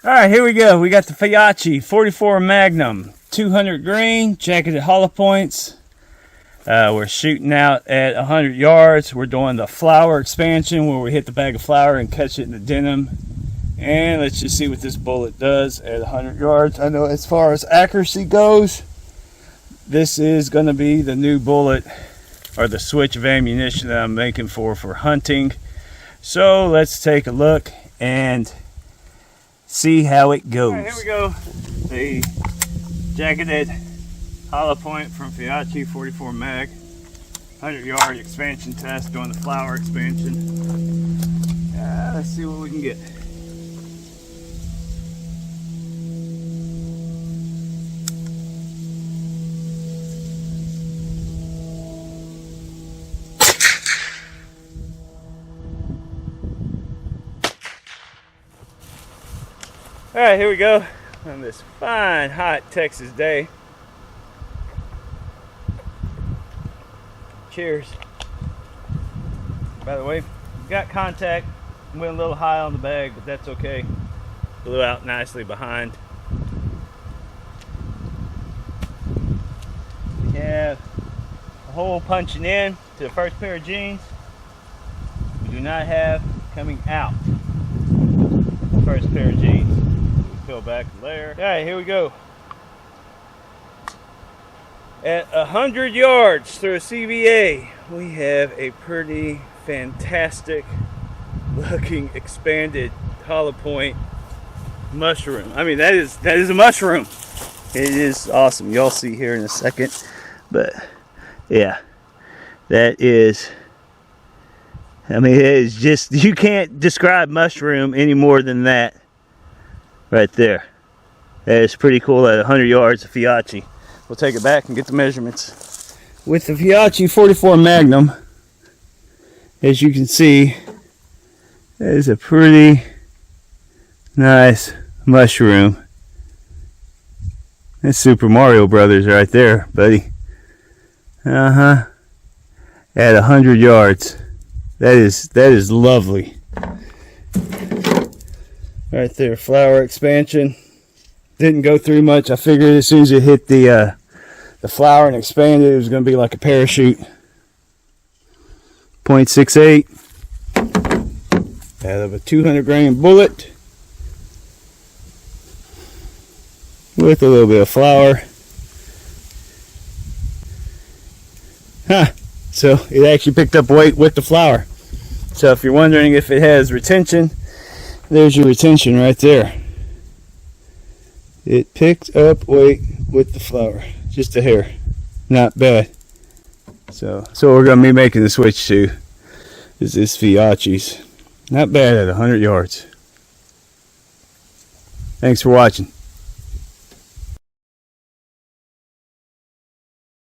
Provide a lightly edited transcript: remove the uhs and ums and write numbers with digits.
All right, here we go. We got the Fiocchi 44 Magnum, 200 grain, jacketed hollow points. We're shooting out at 100 yards. We're doing the flour expansion where we hit the bag of flour and catch it in the denim. And let's just see what this bullet does at 100 yards. I know as far as accuracy goes, this is going to be the new bullet or the switch of ammunition that I'm making for hunting. So let's take a look and see how it goes. All right, here we go. The jacketed hollow point from Fiocchi 44 mag, 100 yard expansion test, doing the flour expansion. Let's see what we can get. All right, here we go on this fine, hot Texas day. Cheers. By the way, got contact. Went a little high on the bag, but that's okay. Blew out nicely behind. We have a hole punching in to the first pair of jeans. We do not have coming out the first pair of jeans. Peel back the layer. All right, here we go. At 100 yards through a CVA, we have a pretty fantastic looking expanded hollow point mushroom. I mean, that is a mushroom. It is awesome. Y'all see here in a second, but yeah, that is. I mean, it is just, you can't describe mushroom any more than that. Right there. That is pretty cool at 100 yards of Fiocchi. We'll take it back and get the measurements. With the Fiocchi 44 Magnum, as you can see, that is a pretty nice mushroom. That's Super Mario Brothers right there, buddy. At 100 yards. That is lovely. Right there, flour expansion. Didn't go through much. I figured as soon as it hit the flour and expanded, it was going to be like a parachute. 0.68 out of a 200 grain bullet with a little bit of flour. So it actually picked up weight with the flour. So if you're wondering if it has retention, there's your retention right there. It picked up weight with the flour. Just a hair. Not bad. So we're going to be making the switch to is this Fiocchi's. Not bad at 100 yards. Thanks for watching.